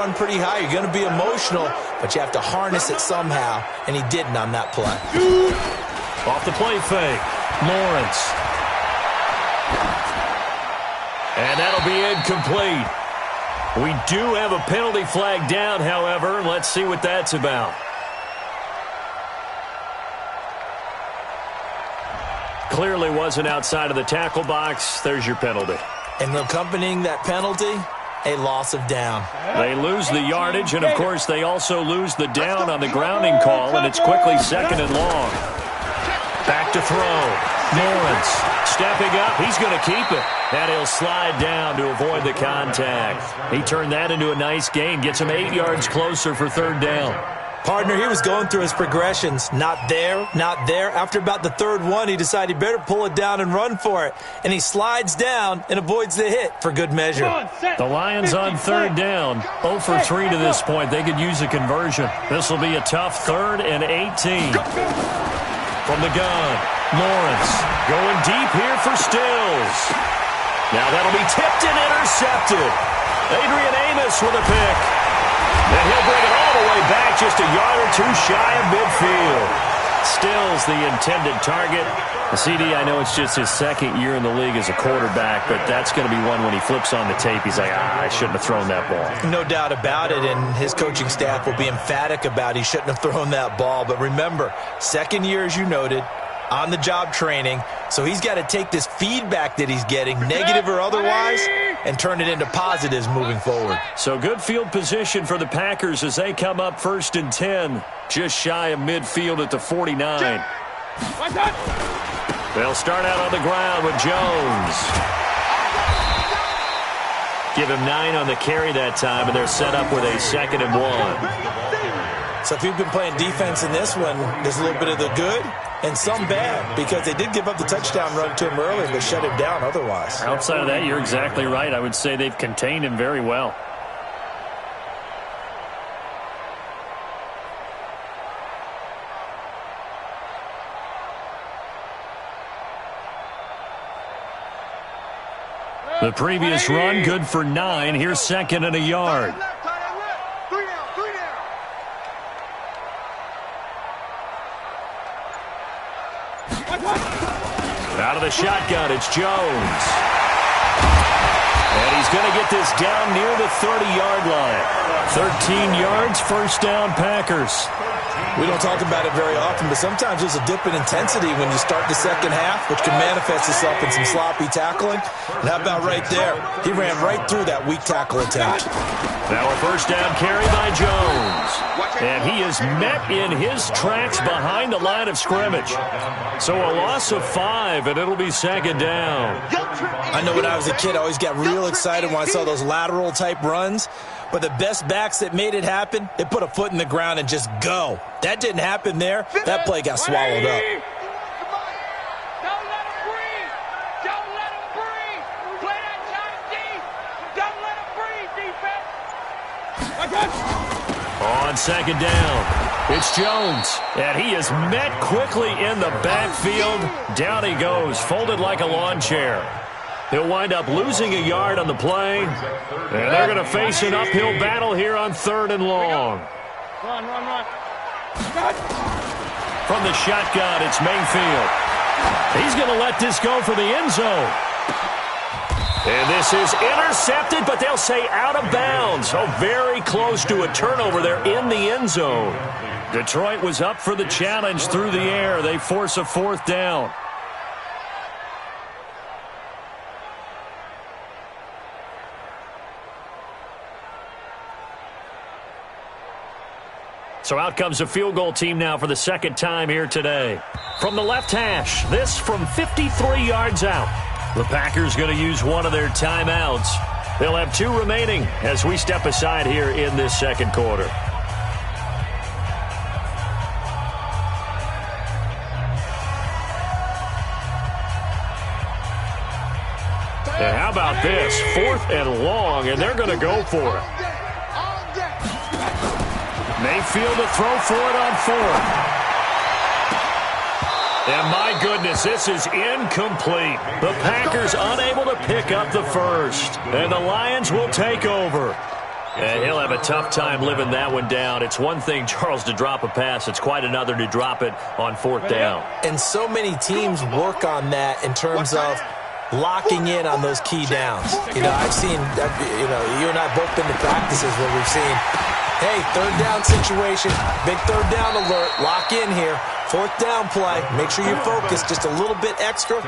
run pretty high. You're going to be emotional, but you have to harness it somehow, and he didn't on that play. Off the play fake, Lawrence. And that'll be incomplete. We do have a penalty flag down, however. Let's see what that's about. Clearly wasn't outside of the tackle box. There's your penalty. And accompanying that penalty, a loss of down. They lose the yardage, and, of course, they also lose the down on the grounding call, and it's quickly 2nd and long. Back to throw. Lawrence stepping up. He's going to keep it. And he'll slide down to avoid the contact. He turned that into a nice gain. Gets him 8 yards closer for 3rd down. Partner, he was going through his progressions. Not there, not there. After about the 3rd one, he decided he better pull it down and run for it. And he slides down and avoids the hit for good measure. The Lions on 3rd down. 0 for 3 to this point. They could use a conversion. This will be a tough 3rd and 18. From the gun, Lawrence going deep here for Stills. Now that'll be tipped and intercepted. Adrian Amos with a pick. And he'll bring it all the way back just a yard or 2 shy of midfield. Stills the intended target. The CD, I know it's just his 2nd year in the league as a quarterback, but that's going to be one when he flips on the tape, he's like, I shouldn't have thrown that ball. No doubt about it, and his coaching staff will be emphatic about he shouldn't have thrown that ball. But remember, 2nd year, as you noted, on-the-job training, so he's got to take this feedback that he's getting, negative or otherwise, and turn it into positives moving forward. So good field position for the Packers as they come up 1st and 10, just shy of midfield at the 49. They'll start out on the ground with Jones. Give him 9 on the carry that time, and they're set up with a 2nd and 1. So if you've been playing defense in this one, there's a little bit of the good and some bad, because they did give up the touchdown run to him earlier, but shut him down otherwise. Outside of that, you're exactly right. I would say they've contained him very well. The previous run, good for 9. Here's 2nd and a yard. Out of the shotgun, it's Jones. And he's going to get this down near the 30-yard line. 13 yards, 1st down, Packers. We don't talk about it very often, but sometimes there's a dip in intensity when you start the 2nd half, which can manifest itself in some sloppy tackling. And how about right there? He ran right through that weak tackle attempt. Now a 1st down carry by Jones. And he is met in his tracks behind the line of scrimmage. So a loss of 5, and it'll be 2nd down. I know when I was a kid, I always got real excited when I saw those lateral-type runs. But the best backs that made it happen, they put a foot in the ground and just go. That didn't happen there. That play got swallowed up. Don't let him breathe. Don't let him breathe. Play that tight deep. Don't let him breathe, defense. On 2nd down, it's Jones. And he is met quickly in the backfield. Down he goes, folded like a lawn chair. He'll wind up losing a yard on the play. And they're going to face an uphill battle here on 3rd and long. Run. From the shotgun, it's Mayfield. He's going to let this go for the end zone. And this is intercepted, but they'll say out of bounds. Oh, very close to a turnover there in the end zone. Detroit was up for the challenge through the air. They force a 4th down. So out comes the field goal team now for the 2nd time here today. From the left hash, this from 53 yards out. The Packers going to use one of their timeouts. They'll have 2 remaining as we step aside here in this 2nd quarter. And how about this? 4th and long, and they're going to go for it. Mayfield to throw for it on 4th. And my goodness, this is incomplete. The Packers unable to pick up the first. And the Lions will take over. And he'll have a tough time living that one down. It's one thing, Charles, to drop a pass. It's quite another to drop it on 4th down. And so many teams work on that in terms of locking in on those key downs. You know, I've seen, you and I both been to practices where we've seen, hey, 3rd down situation, big 3rd down alert, lock in here. 4th down play, make sure you focus just a little bit extra.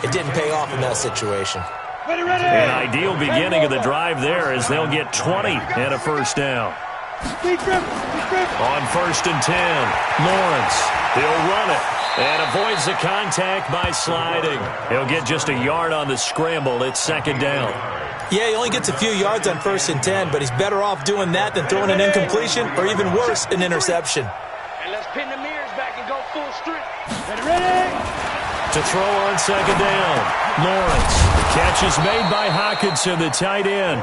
It didn't pay off in that situation. An ideal beginning of the drive there as they'll get 20 and a 1st down. On 1st and 10, Lawrence, he'll run it and avoids the contact by sliding. He'll get just a yard on the scramble. It's 2nd down. Yeah, he only gets a few yards on 1st and 10, but he's better off doing that than throwing an incompletion or even worse, an interception. And let's pin the mirrors back and go full strength. To throw on 2nd down, Lawrence. Catch is made by Hawkinson, the tight end.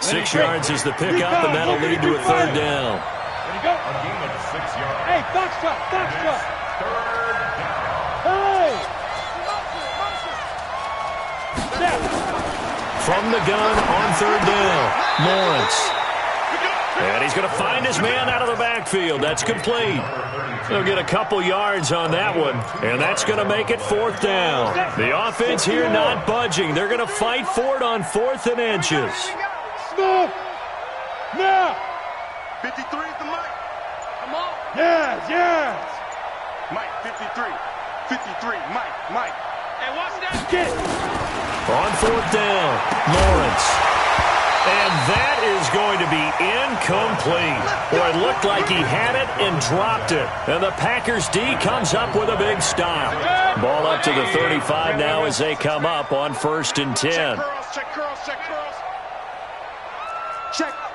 6 yards is the pickup, and that'll lead to a 3rd down. A gain of 6 yards. Hey, box truck, box truck. 3rd down. Hey! From the gun on 3rd down, Lawrence. And he's going to find his man out of the backfield. That's complete. They'll get a couple yards on that one, and that's going to make it 4th down. The offense here not budging. They're going to fight for it on 4th and inches. Move! Now! 53 is the mic. Come on. Yes, yes! Mike, 53. 53, Mike. Hey, watch that. Get! On 4th down, Lawrence. And that is going to be incomplete. Boy, it looked like he had it and dropped it. And the Packers D comes up with a big stop. Ball up to the 35 now as they come up on 1st and 10. Check curls. Check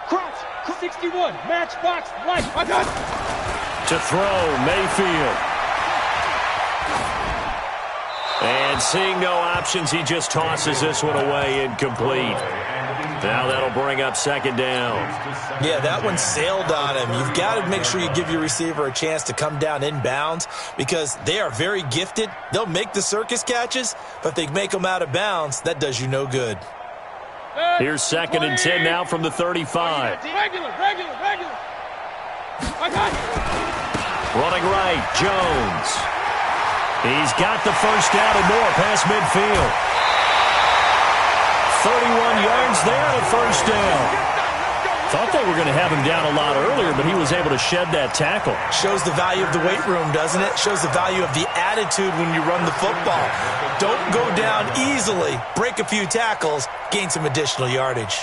crouch. 61, matchbox, light. I got it. To throw, Mayfield. And seeing no options, he just tosses this one away incomplete. Now that'll bring up 2nd down. Yeah, that one sailed on him. You've got to make sure you give your receiver a chance to come down inbounds because they are very gifted. They'll make the circus catches, but if they make them out of bounds, that does you no good. Here's 2nd and 10 now from the 35. Regular. I got it. Running right, Jones. He's got the 1st down and more past midfield. 31 yards there, a 1st down. Thought they were going to have him down a lot earlier, but he was able to shed that tackle. Shows the value of the weight room, doesn't it? Shows the value of the attitude when you run the football. Don't go down easily. Break a few tackles, gain some additional yardage.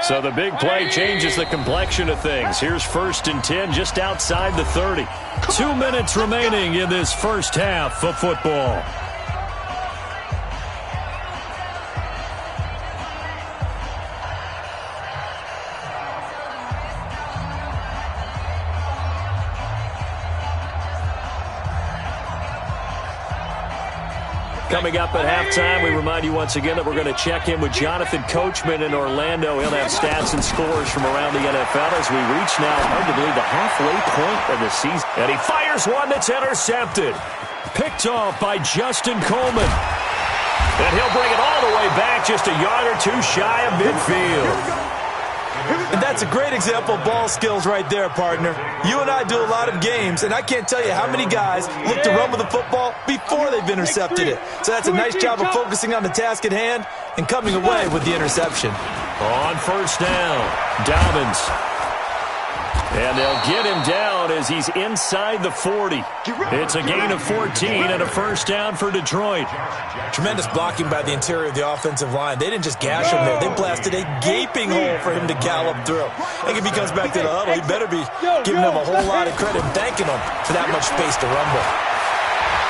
So the big play changes the complexion of things. Here's 1st and 10 just outside the 30. 2 minutes remaining in this first half of football. Coming up at halftime, we remind you once again that we're going to check in with Jonathan Coachman in Orlando. He'll have stats and scores from around the NFL as we reach now, hard to believe, the halfway point of the season. And he fires one that's intercepted. Picked off by Justin Coleman. And he'll bring it all the way back just a yard or two shy of midfield. And that's a great example of ball skills right there, partner. You and I do a lot of games, and I can't tell you how many guys look to run with the football before they've intercepted it. So that's a nice job of focusing on the task at hand and coming away with the interception. On 1st down, Dobbins. And they'll get him down as he's inside the 40. It's a gain of 14 and a 1st down for Detroit. Tremendous blocking by the interior of the offensive line. They didn't just gash him there. They blasted a gaping hole for him to gallop through. I think if he comes back to the huddle, he better be giving them a whole lot of credit and thanking them for that much space to rumble.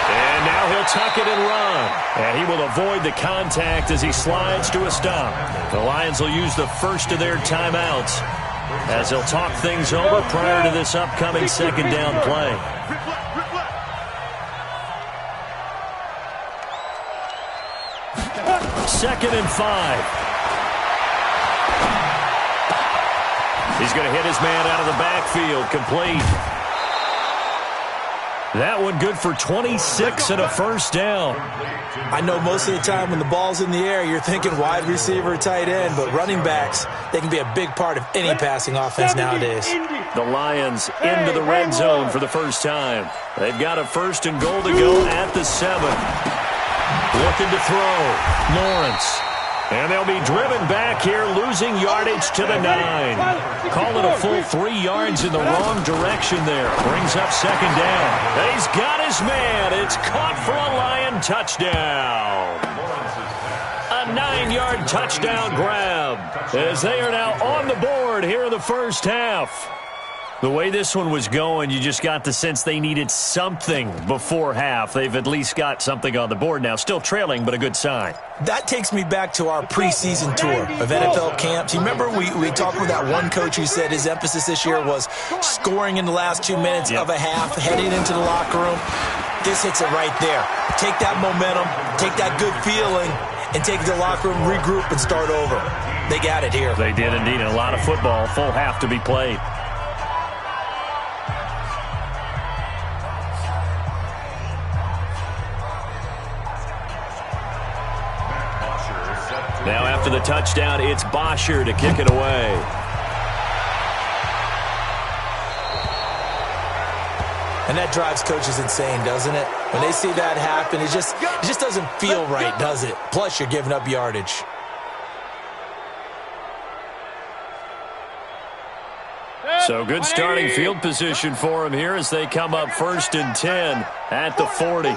And now he'll tuck it and run. And he will avoid the contact as he slides to a stop. The Lions will use the first of their timeouts as they'll talk things over prior to this upcoming 2nd down play. Second and 5. He's going to hit his man out of the backfield, complete. That one good for 26 and a first down. I know most of the time when the ball's in the air, you're thinking wide receiver, tight end, but running backs, they can be a big part of any passing offense nowadays. The Lions into the red zone for the first time. They've got a 1st and goal to go at the 7. Looking to throw. Lawrence. And they'll be driven back here, losing yardage to the 9. Call it a full 3 yards in the wrong direction there. Brings up 2nd down. And he's got his man. It's caught for a Lion touchdown. A 9-yard touchdown grab as they are now on the board here in the first half. The way this one was going, you just got the sense they needed something before half. They've at least got something on the board now. Still trailing, but a good sign. That takes me back to our preseason tour of NFL camps. You remember we talked with that one coach who said his emphasis this year was scoring in the last 2 minutes of a half, heading into the locker room. This hits it right there. Take that momentum, take that good feeling, and take it to the locker room, regroup, and start over. They got it here. They did indeed. A lot of football, full half to be played. Now after the touchdown, it's Bosher to kick it away. And that drives coaches insane, doesn't it? When they see that happen, it just doesn't feel right, does it? Plus, you're giving up yardage. So good starting field position for them here as they come up 1st and 10 at the 40.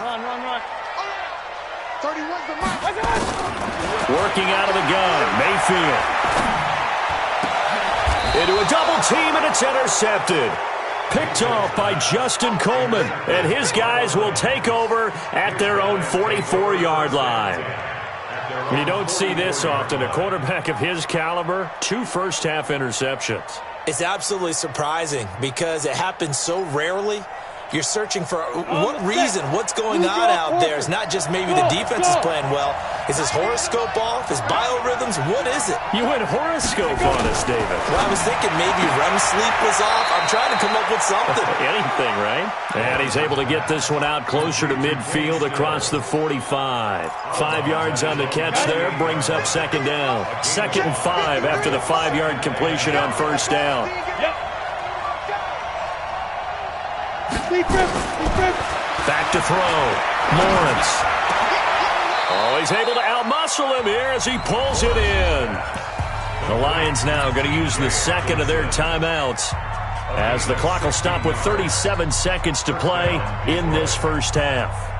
Working out of the gun, Mayfield. Into a double team, and it's intercepted. Picked off by Justin Coleman, and his guys will take over at their own 44-yard line. You don't see this often. A quarterback of his caliber, 2 first-half interceptions. It's absolutely surprising because it happens so rarely. You're searching for what reason, what's going on out there. It's not just maybe the defense is playing well. Is his horoscope off? His biorhythms? What is it? You went horoscope on us, David. Well, I was thinking maybe REM sleep was off. I'm trying to come up with something. Anything, right? And he's able to get this one out closer to midfield across the 45. 5 yards on the catch there, brings up 2nd down. 2nd and 5 after the 5-yard completion on 1st down. Back to throw. Lawrence. Oh, he's able to outmuscle him here as he pulls it in. The Lions now going to use the 2nd of their timeouts as the clock will stop with 37 seconds to play in this first half.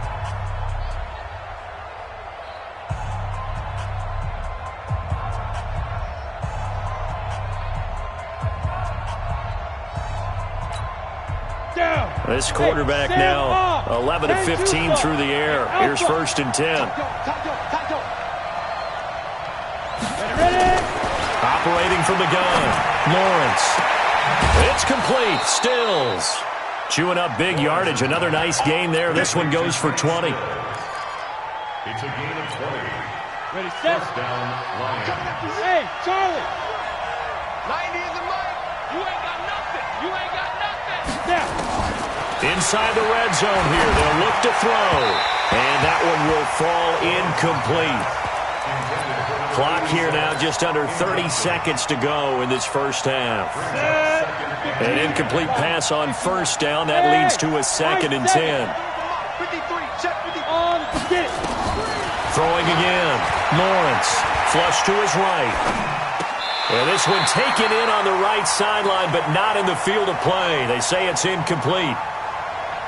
This quarterback now 11 of 15 through the air. Here's 1st and 10. Operating from the gun. Lawrence. It's complete. Stills. Chewing up big yardage. Another nice gain there. This one goes for 20. It's a gain of 20. Ready, set. First down, Lions. Hey, Charlie. 90 is the mic. You ain't got nothing. You ain't got nothing. Yeah. Inside the red zone here. They'll look to throw. And that one will fall incomplete. Clock here now just under 30 seconds to go in this first half. An incomplete pass on 1st down. That leads to a 2nd and 10. Throwing again. Lawrence. Flush to his right. And this one taken in on the right sideline, but not in the field of play. They say it's incomplete.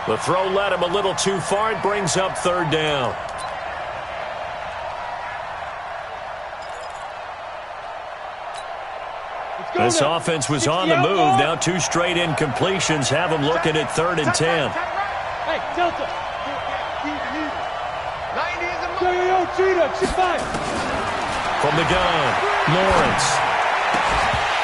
The throw led him a little too far. It brings up 3rd down. This offense was on the move. Now 2 straight incompletions have them looking at 3rd and 10. Hey, Delta. From the gun, Lawrence.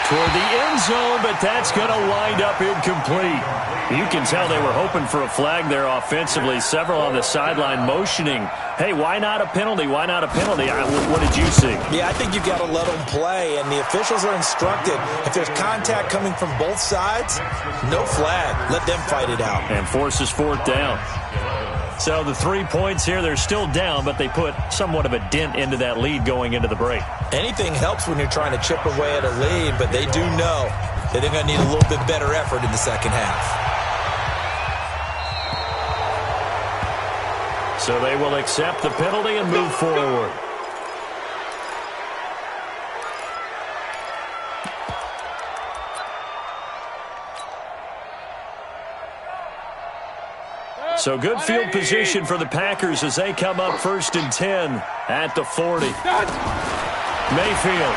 toward the end zone, but that's going to wind up incomplete. You can tell they were hoping for a flag there offensively. Several on the sideline motioning, hey, why not a penalty? Why not a penalty? What did you see? Yeah, I think you've got to let them play, and the officials are instructed. If there's contact coming from both sides, no flag. Let them fight it out. And forces fourth down. So the 3 points here, they're still down, but they put somewhat of a dent into that lead going into the break. Anything helps when you're trying to chip away at a lead, but they do know that they're going to need a little bit better effort in the second half. So they will accept the penalty and move forward. So good field position for the Packers as they come up 1st and 10 at the 40. Mayfield.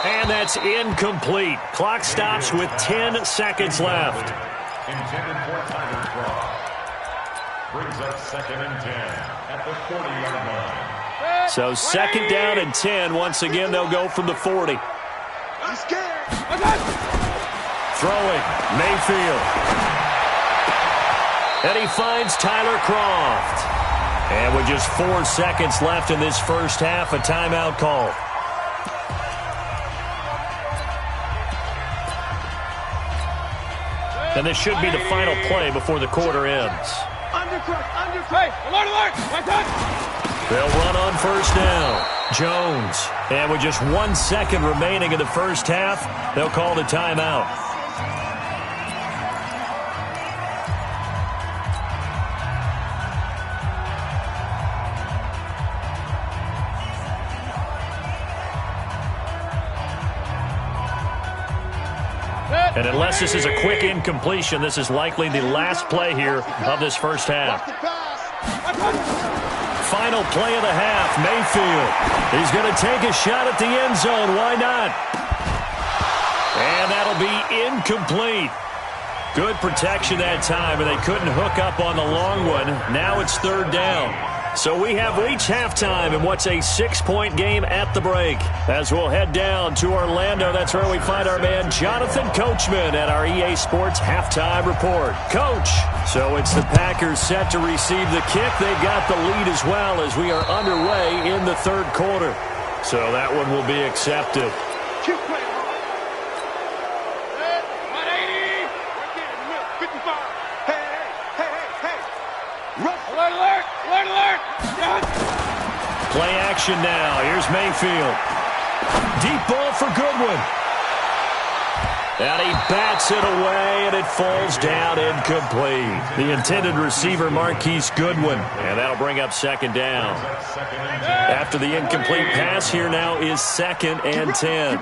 And that's incomplete. Clock stops with 10 seconds left. Intended for Tiger draw. Brings up 2nd and 10 at the 40-yard line. So 2nd down and 10. Once again, they'll go from the 40. He's scared. Throwing, Mayfield. And he finds Tyler Croft. And with just 4 seconds left in this first half, a timeout call. And this should be the final play before the quarter ends. They'll run on 1st down. Jones. And with just 1 second remaining in the first half, they'll call the timeout. And unless this is a quick incompletion, this is likely the last play here of this first half. Final play of the half, Mayfield. He's going to take a shot at the end zone. Why not? And that'll be incomplete. Good protection that time, and they couldn't hook up on the long one. Now it's 3rd down. So we have reached halftime in what's a 6-point game at the break. As we'll head down to Orlando, that's where we find our man Jonathan Coachman at our EA Sports Halftime Report. Coach, so it's the Packers set to receive the kick. They've got the lead as well as we are underway in the 3rd quarter. So that one will be accepted. Keep playing hard. 180. 55. Hey. Rush. Alert! Play action now. Here's Mayfield. Deep ball for Goodwin. And he bats it away, and it falls down incomplete. The intended receiver, Marquise Goodwin. And that'll bring up 2nd down. After the incomplete pass, here now is 2nd and 10.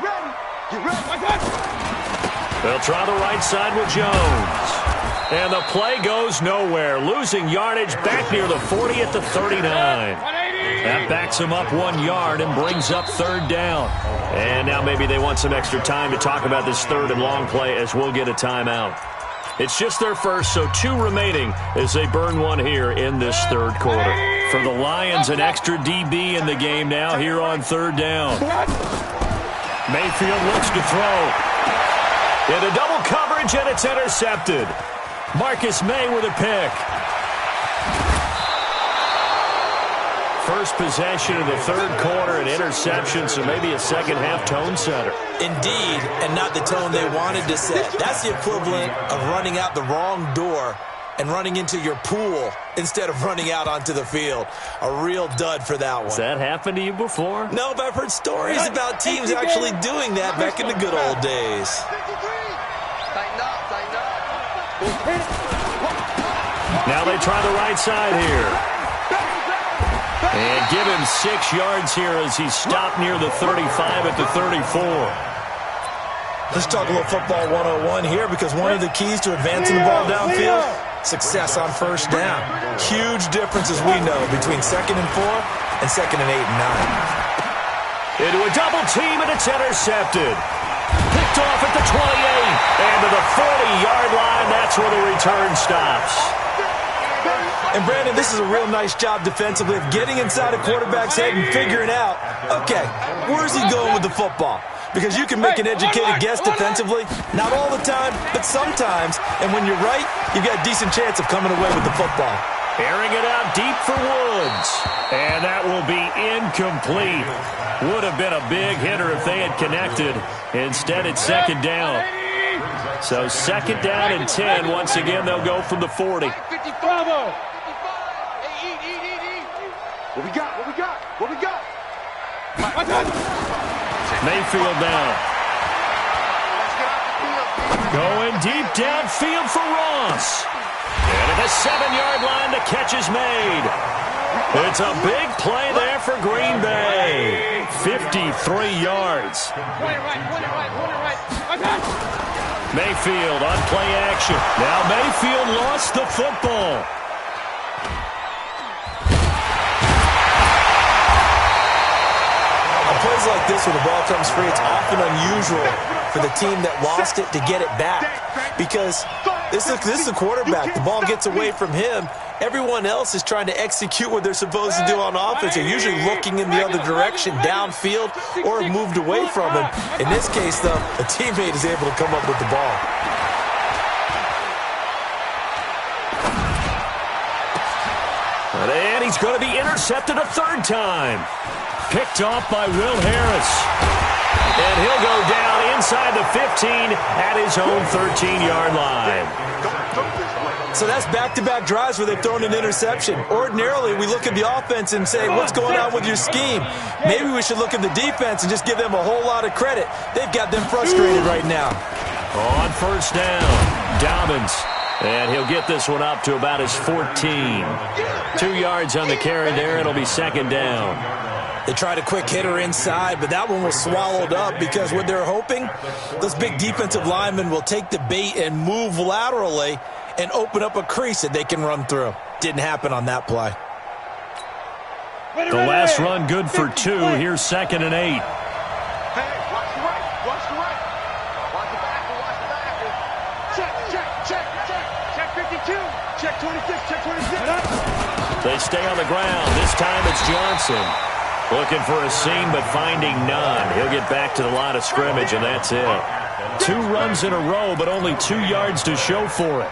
They'll try the right side with Jones. And the play goes nowhere. Losing yardage back near the 40 at the 39. That backs him up 1 yard and brings up 3rd down. And now maybe they want some extra time to talk about this 3rd and long play as we'll get a timeout. It's just their first, so 2 remaining as they burn one here in this 3rd quarter. For the Lions, an extra DB in the game now here on 3rd down. Mayfield looks to throw. Into double coverage, and it's intercepted. Marcus May with a pick. First possession of the 3rd quarter, an interception, so maybe a second-half tone setter. Indeed, and not the tone they wanted to set. That's the equivalent of running out the wrong door and running into your pool instead of running out onto the field. A real dud for that one. Has that happened to you before? No, but I've heard stories about teams actually doing that back in the good old days. Now they try the right side here. And give him 6 yards here as he stopped near the 35 at the 34. Let's talk a little football 101 here, because one of the keys to advancing the ball downfield, success on 1st down. Huge difference, as we know, between 2nd and 4 and 2nd and 8 and 9. Into a double team, and it's intercepted. Picked off at the 28, and to the 40-yard line. That's where the return stops. And, Brandon, this is a real nice job defensively of getting inside a quarterback's head and figuring out, okay, where's he going with the football? Because you can make an educated guess defensively, not all the time, but sometimes. And when you're right, you've got a decent chance of coming away with the football. Airing it out deep for Woods. And that will be incomplete. Would have been a big hitter if they had connected. Instead, it's second down. So second down and 10. Once again, they'll go from the 40. Bravo. What we got? What we got? What we got? Mayfield now. Going deep downfield for Ross. And at the 7-yard line, the catch is made. It's a big play there for Green Bay. 53 yards. Mayfield on play action. Now Mayfield lost the football. Plays like this when the ball comes free, it's often unusual for the team that lost it to get it back, because this is a quarterback. The ball gets away from him. Everyone else is trying to execute what they're supposed to do on offense. They're usually looking in the other direction, downfield, or moved away from him. In this case, though, a teammate is able to come up with the ball. And he's going to be intercepted a third time. Picked off by Will Harris. And he'll go down inside the 15 at his own 13-yard line. So that's back-to-back drives where they've thrown an interception. Ordinarily, we look at the offense and say, what's going on with your scheme? Maybe we should look at the defense and just give them a whole lot of credit. They've got them frustrated right now. On first down, Dobbins. And he'll get this one up to about his 14. 2 yards on the carry there. It'll be second down. They tried a quick hitter inside, but that one was swallowed up because what they're hoping, those big defensive linemen will take the bait and move laterally and open up a crease that they can run through. Didn't happen on that play. The last run good for 2. Here's second and 8. Hey, watch the right. Watch the right. Watch the back. Watch the back. Check 52. Check 26. Check 26. They stay on the ground. This time it's Johnson. Looking for a seam, but finding none. He'll get back to the line of scrimmage, and that's it. 2 runs in a row, but only 2 yards to show for it.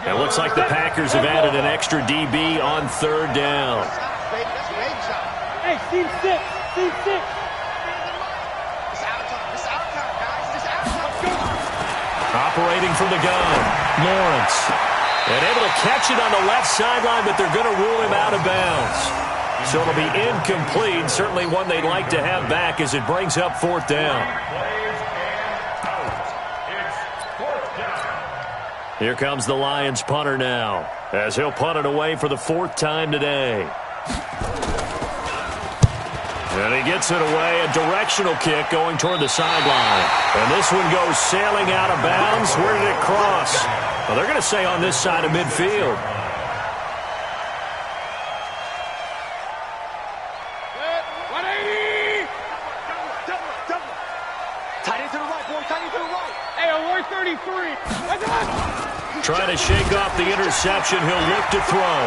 It looks like the Packers have added an extra DB on third down. Hey, team 6. Team 6. Operating from the gun, Lawrence. And able to catch it on the left sideline, but they're going to rule him out of bounds. So it'll be incomplete, certainly one they'd like to have back as it brings up fourth down. Here comes the Lions punter now, as he'll punt it away for the 4th time today. And he gets it away, a directional kick going toward the sideline. And this one goes sailing out of bounds. Where did it cross? Well, they're going to say on this side of midfield. Trying to shake off the interception. He'll look to throw.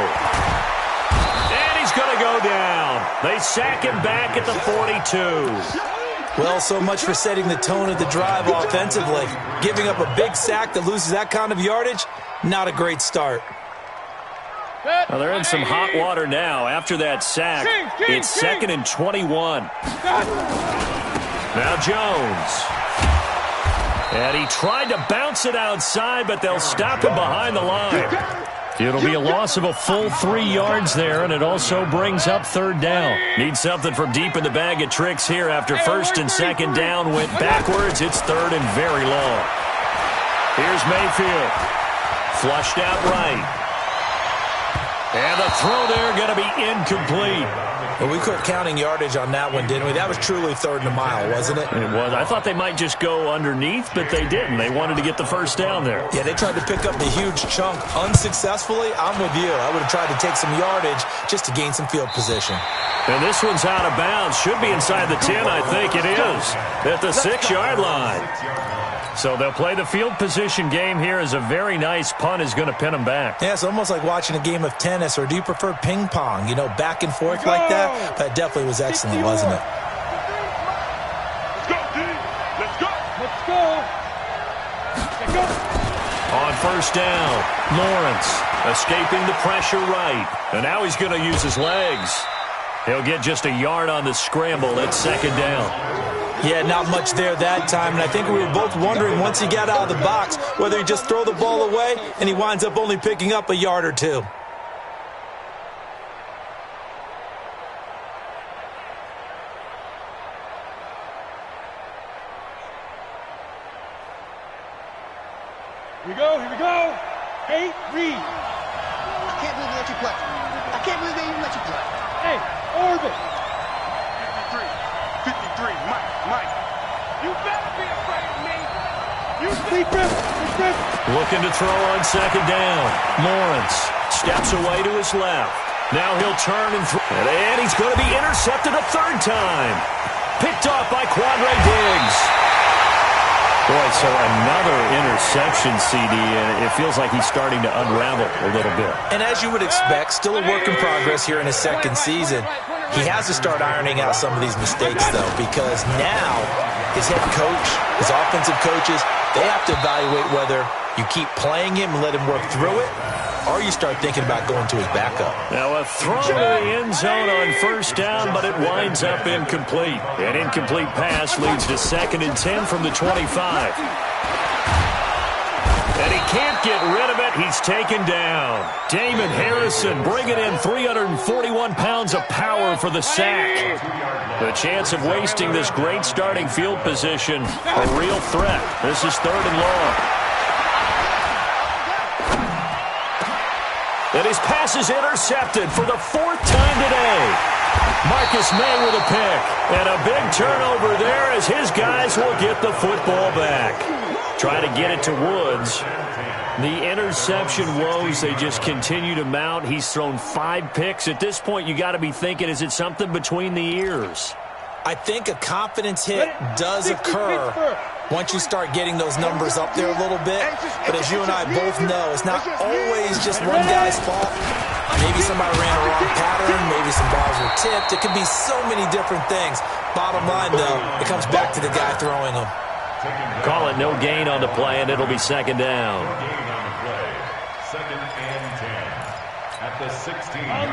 And he's going to go down. They sack him back at the 42. Well, so much for setting the tone of the drive offensively. Giving up a big sack that loses that kind of yardage, not a great start. Well, they're in some hot water now after that sack. It's second and 21. Now Jones. And he tried to bounce it outside, but they'll stop him behind the line. It'll be a loss of a full 3 yards there, and it also brings up third down. Need something from deep in the bag of tricks here after first and second down went backwards. It's third and very long. Here's Mayfield. Flushed out right. And the throw there going to be incomplete. Well, we quit counting yardage on that one, didn't we? That was truly third and a mile, wasn't it? It was. I thought they might just go underneath, but they didn't. They wanted to get the first down there. Yeah, they tried to pick up the huge chunk unsuccessfully. I'm with you. I would have tried to take some yardage just to gain some field position. And this one's out of bounds. Should be inside the 10, I think it is. At the 6-yard line. So they'll play the field position game here as a very nice punt is going to pin them back. Yeah, it's almost like watching a game of tennis, or do you prefer ping pong? You know, back and forth like that? That definitely was excellent, wasn't it? Let's go, D. Let's go. Let's go. Let's go. On first down, Lawrence escaping the pressure right. And now he's going to use his legs. He'll get just a yard on the scramble at second down. Yeah, not much there that time, and I think we were both wondering once he got out of the box whether he'd just throw the ball away, and he winds up only picking up a yard or two. Here we go, here we go. Hey, read. I can't believe they let you play. I can't believe they even let you play. Hey, orbit. 53, Mike. You better be afraid of me. You defense. Looking to throw on second down. Lawrence steps away to his left. Now he'll turn and throw. And he's going to be intercepted a third time. Picked off by Quandre Diggs. Boy, so another interception, CD, and it feels like he's starting to unravel a little bit. And as you would expect, still a work in progress here in his second season. He has to start ironing out some of these mistakes, though, because now his head coach, his offensive coaches, they have to evaluate whether you keep playing him and let him work through it, or you start thinking about going to his backup. Now a throw to the end zone on first down, but it winds up incomplete. An incomplete pass leads to 2nd and 10 from the 25. And he can't get rid of it. He's taken down. Damon Harrison bringing in 341 pounds of power for the sack. The chance of wasting this great starting field position, a real threat. This is 3rd and long. And his pass is intercepted for the 4th time today. Marcus May with a pick. And a big turnover there as his guys will get the football back. Try to get it to Woods. The interception woes, they just continue to mount. He's thrown 5 picks. At this point, you got to be thinking, is it something between the ears? I think a confidence hit does occur once you start getting those numbers up there a little bit. But as you and I both know, it's not always just one guy's fault. Maybe somebody ran a wrong pattern. Maybe some balls were tipped. It could be so many different things. Bottom line, though, it comes back to the guy throwing them. Call it no gain on the play, and it'll be 2nd down.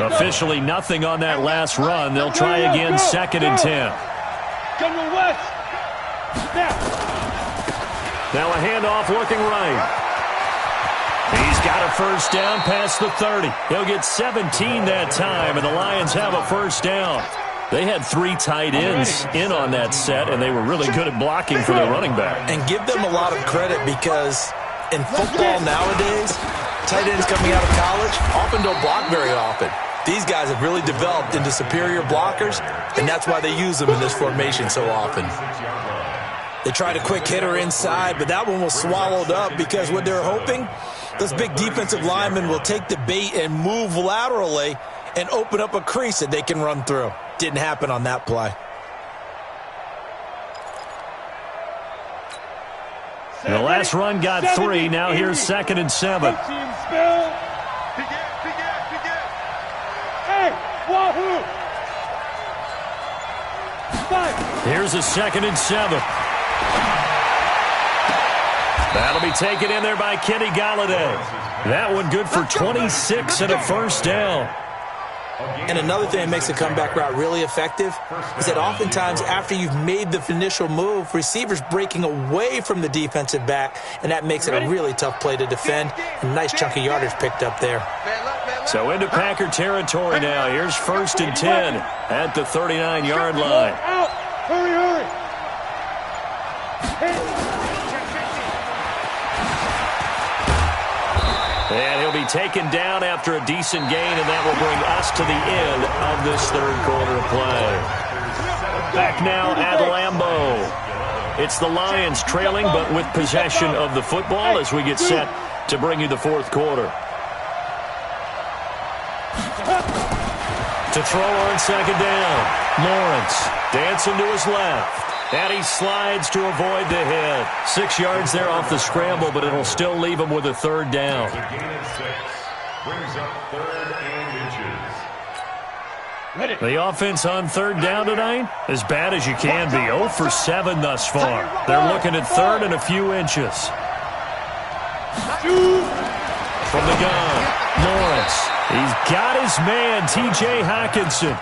Officially nothing on that last run. They'll try again, 2nd and 10. Now a handoff looking right. He's got a first down past the 30. He'll get 17 that time, and the Lions have a first down. They had 3 tight ends in on that set, and they were really good at blocking for their running back. And give them a lot of credit because in football nowadays, tight ends coming out of college often don't block very often. These guys have really developed into superior blockers, and that's why they use them in this formation so often. They tried a quick hitter inside, but that one was swallowed up because what they're hoping, those big defensive linemen will take the bait and move laterally and open up a crease that they can run through. Didn't happen on that play. The last run got 3. Now here's 2nd and 7. Here's a 2nd and 7. That'll be taken in there by Kenny Golladay. That one good for 26 and a first down. And another thing that makes the comeback route really effective is that oftentimes after you've made the initial move, receivers breaking away from the defensive back, and that makes it a really tough play to defend. A nice chunk of yardage picked up there. So into Packer territory now. Here's 1st and 10 at the 39-yard line. Hurry. And he'll be taken down after a decent gain, and that will bring us to the end of this 3rd quarter of play. Back now at Lambeau. It's the Lions trailing, but with possession of the football as we get set to bring you the 4th quarter. To throw on 2nd down. Lawrence dancing to his left. And he slides to avoid the hit. 6 yards there off the scramble, but it'll still leave him with a third down. A gain of 6. Brings up 3rd and inches. The offense on third down tonight, as bad as you can be. 0 for 7 thus far. They're looking at third and a few inches. From the gun, Lawrence. He's got his man, T.J. Hockenson.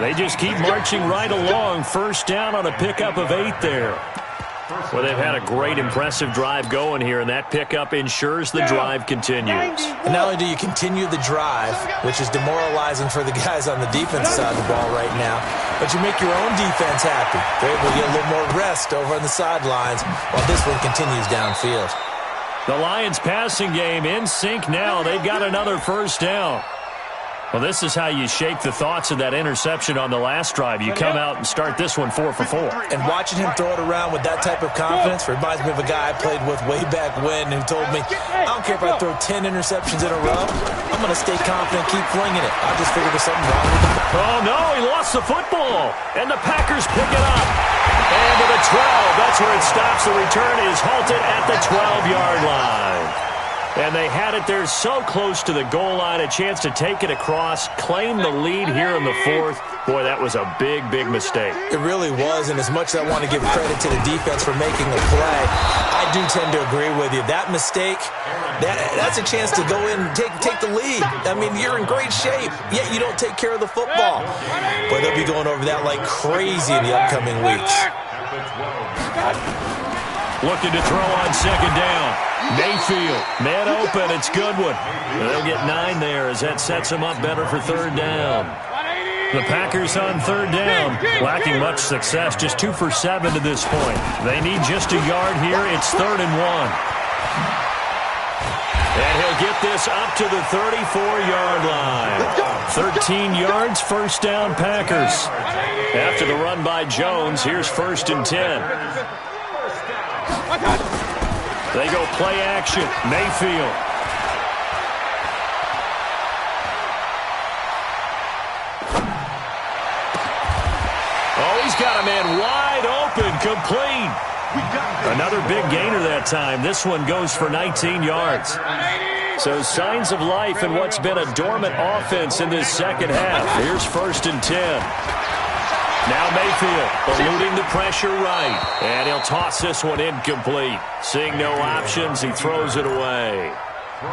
They just keep marching right along. First down on a pickup of 8 there. Well, they've had a great, impressive drive going here, and that pickup ensures the drive continues. And not only do you continue the drive, which is demoralizing for the guys on the defense side of the ball right now, but you make your own defense happy. They're able to get a little more rest over on the sidelines while this one continues downfield. The Lions passing game in sync now. They've got another first down. Well, this is how you shake the thoughts of that interception on the last drive. You come out and start this one 4 for 4. And watching him throw it around with that type of confidence reminds me of a guy I played with way back when who told me, I don't care if I throw 10 interceptions in a row. I'm going to stay confident, keep flinging it. I just figured there's something wrong with it. Oh, no, he lost the football. And the Packers pick it up. And to the 12, that's where it stops. The return is halted at the 12-yard line. And they had it there so close to the goal line, a chance to take it across, claim the lead here in the 4th. Boy, that was a big, big mistake. It really was, and as much as I want to give credit to the defense for making the play, I do tend to agree with you. That mistake, that's a chance to go in and take the lead. I mean, you're in great shape, yet you don't take care of the football. Boy, they'll be going over that like crazy in the upcoming weeks. Looking to throw on second down. Mayfield, man open, it's Goodwin. They'll get 9 there as that sets them up better for third down. The Packers on third down, lacking much success, just 2 for 7 to this point. They need just a yard here. It's 3rd and 1. And he'll get this up to the 34-yard line. 13 yards, first down Packers. After the run by Jones, here's 1st and 10. They go play action. Mayfield. Oh, he's got a man wide open, complete. Another big gainer that time. This one goes for 19 yards. So signs of life in what's been a dormant offense in this second half. Here's 1st and 10. Now Mayfield eluding the pressure right. And he'll toss this one incomplete. Seeing no options, he throws it away.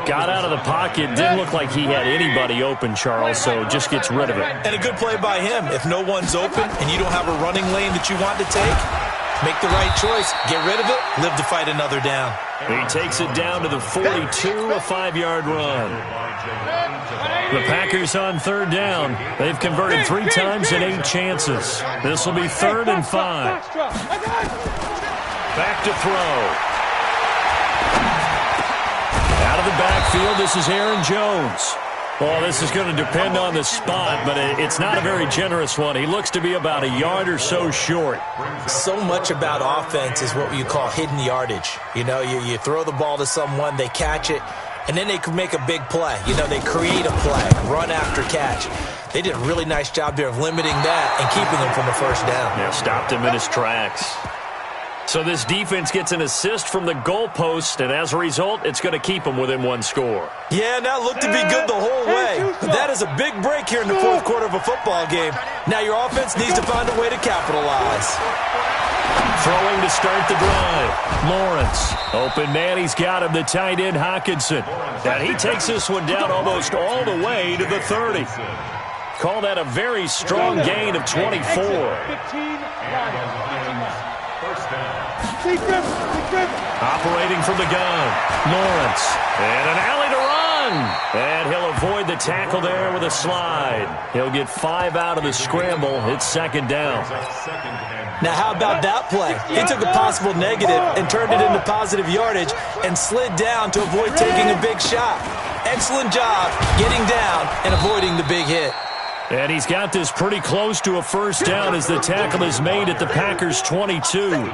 Got out of the pocket. Didn't look like he had anybody open, Charles, so just gets rid of it. And a good play by him. If no one's open and you don't have a running lane that you want to take, make the right choice. Get rid of it. Live to fight another down. He takes it down to the 42, a 5-yard run. The Packers on third down. They've converted 3 times in 8 chances. This will be 3rd and 5. Back to throw. Out of the backfield, this is Aaron Jones. Well, this is going to depend on the spot, but it's not a very generous one. He looks to be about a yard or so short. So much about offense is what you call hidden yardage. You know, you throw the ball to someone, they catch it, and then they can make a big play. You know, they create a play, run after catch. They did a really nice job there of limiting that and keeping him from the first down. Yeah, stopped him in his tracks. So this defense gets an assist from the goalpost, and as a result, it's going to keep them within 1 score. Yeah, now looked to be good the whole way. But that is a big break here in the 4th quarter of a football game. Now your offense needs to find a way to capitalize. Throwing to start the drive. Lawrence. Open man, he's got him, the tight end Hockenson. And he takes this one down almost all the way to the 30. Call that a very strong gain of 24. Operating from the gun, Lawrence, and an alley to run. And he'll avoid the tackle there with a slide. He'll get 5 out of the scramble. It's 2nd down. Now, how about that play? He took a possible negative and turned it into positive yardage and slid down to avoid taking a big shot. Excellent job getting down and avoiding the big hit. And he's got this pretty close to a first down as the tackle is made at the Packers' 22.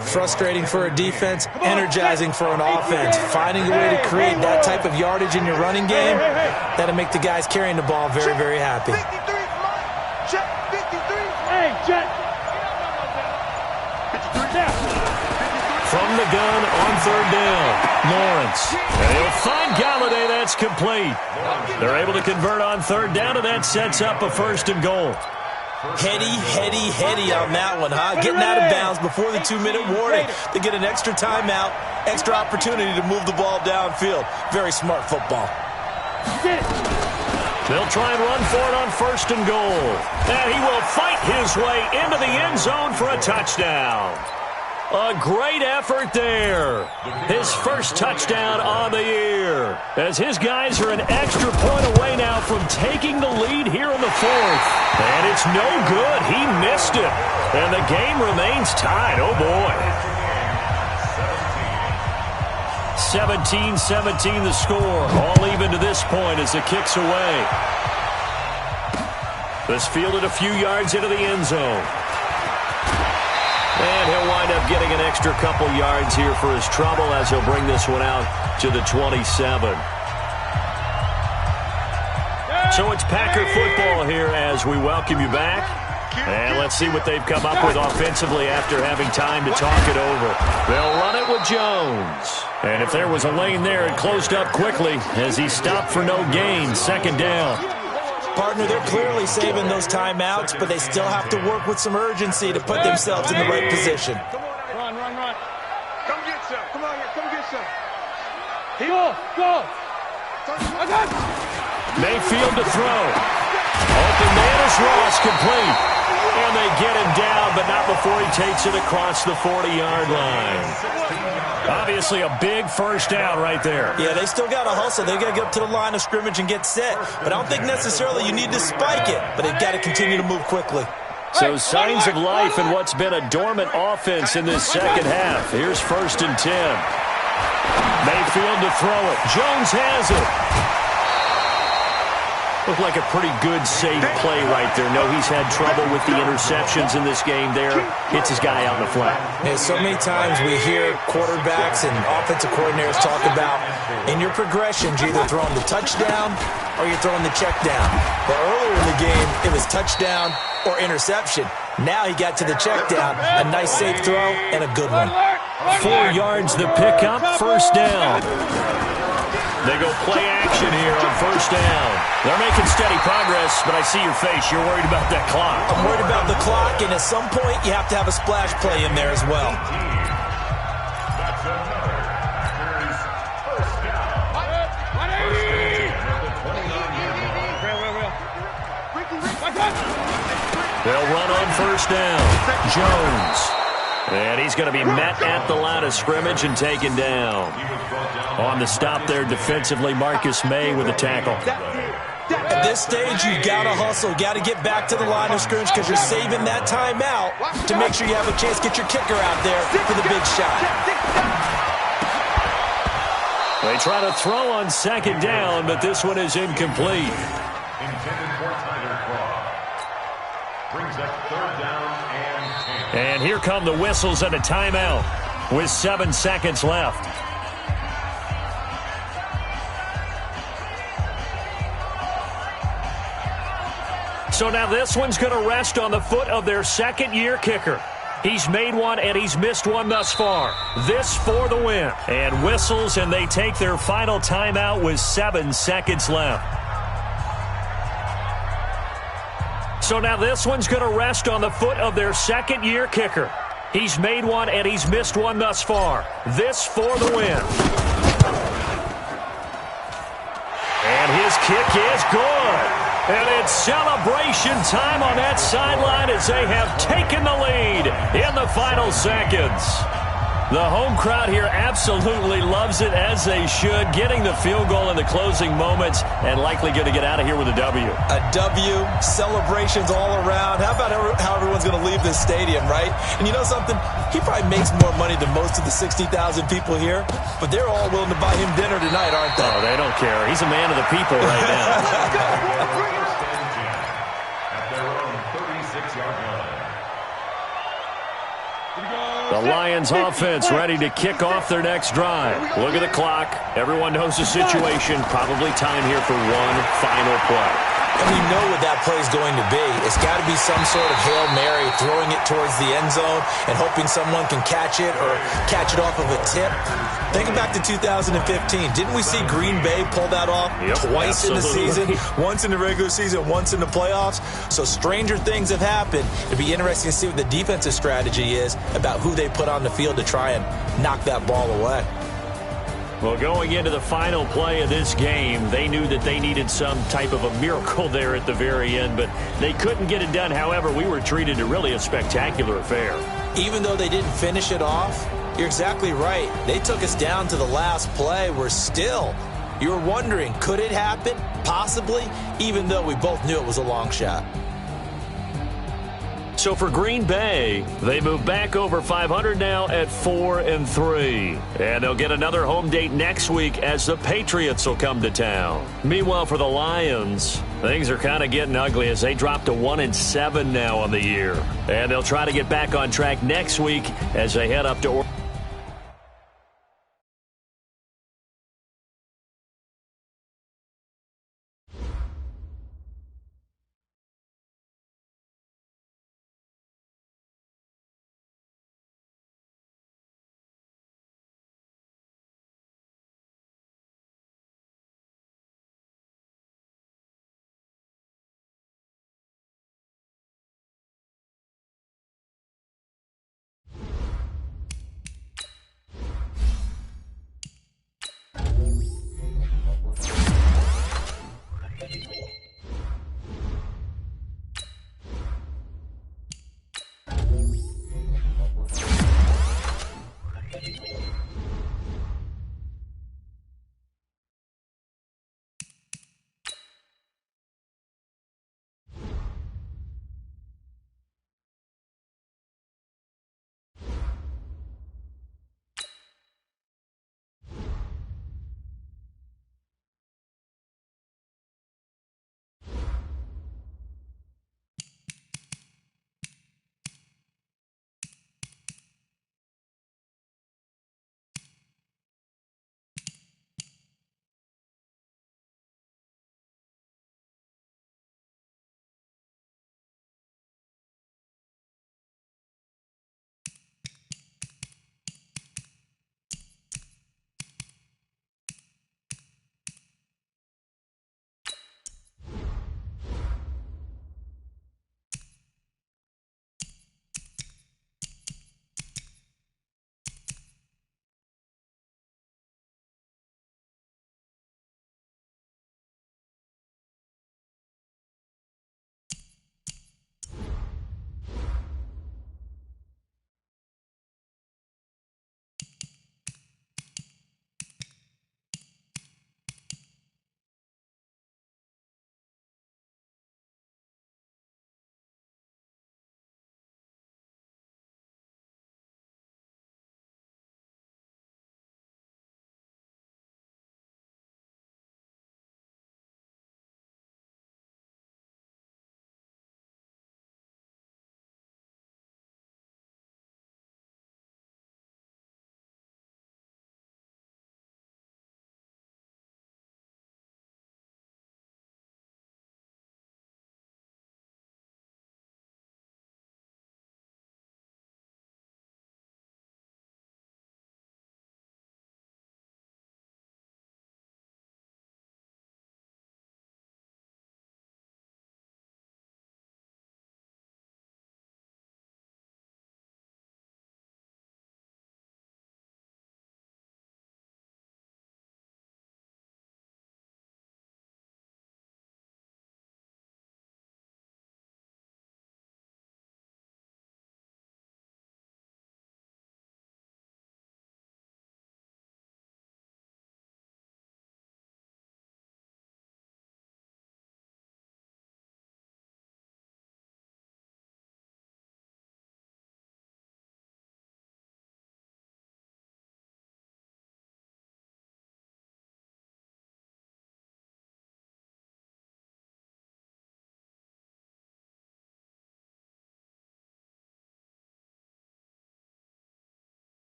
Frustrating for a defense, energizing for an offense. Finding a way to create that type of yardage in your running game, that'll make the guys carrying the ball very, very happy. From the gun on third down, Lawrence. And he'll find Galladay. That's complete. They're able to convert on third down, and that sets up a 1st and goal. Heady on that one, huh? Getting out of bounds before the 2-minute warning. They get an extra timeout, extra opportunity to move the ball downfield. Very smart football. They'll try and run for it on 1st and goal. And he will fight his way into the end zone for a touchdown. A great effort there. His first touchdown on the year. As his guys are an extra point away now from taking the lead here in the 4th. And it's no good. He missed it. And the game remains tied. Oh, boy. 17-17 the score. All even to this point as the kick's away. This fielded a few yards into the end zone. And he'll wind up getting an extra couple yards here for his trouble as he'll bring this one out to the 27. So it's Packer football here as we welcome you back. And let's see what they've come up with offensively after having time to talk it over. They'll run it with Jones. And if there was a lane there, it closed up quickly as he stopped for no gain. 2nd down. Partner, they're clearly saving those timeouts, but they still have to work with some urgency to put themselves in the right position. Run. Come get some. Come on here. Come get some. Go. Mayfield to throw. Open man is Ross, complete. And they get him down, but not before he takes it across the 40-yard line. Obviously a big first down right there. Yeah, they still got to hustle. They got to get up to the line of scrimmage and get set. But I don't think necessarily you need to spike it, but they've got to continue to move quickly. So signs of life in what's been a dormant offense in this second half. Here's 1st and 10. Mayfield to throw it. Jones has it. Looked like a pretty good, safe play right there. No, he's had trouble with the interceptions in this game there. Hits his guy out in the flat. Yeah, so many times we hear quarterbacks and offensive coordinators talk about, in your progressions, you're either throwing the touchdown or you're throwing the check down. But earlier in the game, it was touchdown or interception. Now he got to the check down. A nice, safe throw and a good one. 4 yards the pickup, 1st down. They go play action here on 1st down. They're making steady progress, but I see your face. You're worried about that clock. I'm worried about the clock, and at some point, you have to have a splash play in there as well. That's another Packers first down. They'll run on 1st down. Jones. And he's going to be met at the line of scrimmage and taken down. On the stop there defensively, Marcus May with a tackle. At this stage, you've got to hustle. Got to get back to the line of scrimmage because you're saving that timeout to make sure you have a chance to get your kicker out there for the big shot. They try to throw on 2nd down, but this one is incomplete. Intended for Tyler Croft. Brings up 3rd down and 10. And here come the whistles and a timeout with 7 seconds left. So now this one's going to rest on the foot of their 2nd-year kicker. He's made one and he's missed one thus far. This for the win. And whistles, and they take their final timeout with 7 seconds left. So now this one's going to rest on the foot of their 2nd-year kicker. He's made one and he's missed one thus far. This for the win. And his kick is good. And it's celebration time on that sideline as they have taken the lead in the final seconds. The home crowd here absolutely loves it, as they should, getting the field goal in the closing moments and likely going to get out of here with a W. A W, celebrations all around. How about how everyone's going to leave this stadium, right? And you know something? He probably makes more money than most of the 60,000 people here, but they're all willing to buy him dinner tonight, aren't they? Oh, they don't care. He's a man of the people right now. At their own 36-yard line. The Lions offense ready to kick off their next drive. Look at the clock. Everyone knows the situation. Probably time here for one final play. And we know what that play is going to be. It's got to be some sort of Hail Mary, throwing it towards the end zone and hoping someone can catch it or catch it off of a tip. Think back to 2015. Didn't we see Green Bay pull that off twice in the season? Once in the regular season, once in the playoffs. So stranger things have happened. It'd be interesting to see what the defensive strategy is about who they put on the field to try and knock that ball away. Well, going into the final play of this game, they knew that they needed some type of a miracle there at the very end, but they couldn't get it done. However, we were treated to really a spectacular affair. Even though they didn't finish it off, you're exactly right. They took us down to the last play. We're still, you were wondering, could it happen? Possibly, even though we both knew it was a long shot. So for Green Bay, they move back over 500 now at 4-3. And they'll get another home date next week as the Patriots will come to town. Meanwhile, for the Lions, things are kind of getting ugly as they drop to 1-7 now on the year. And they'll try to get back on track next week as they head up to Orlando.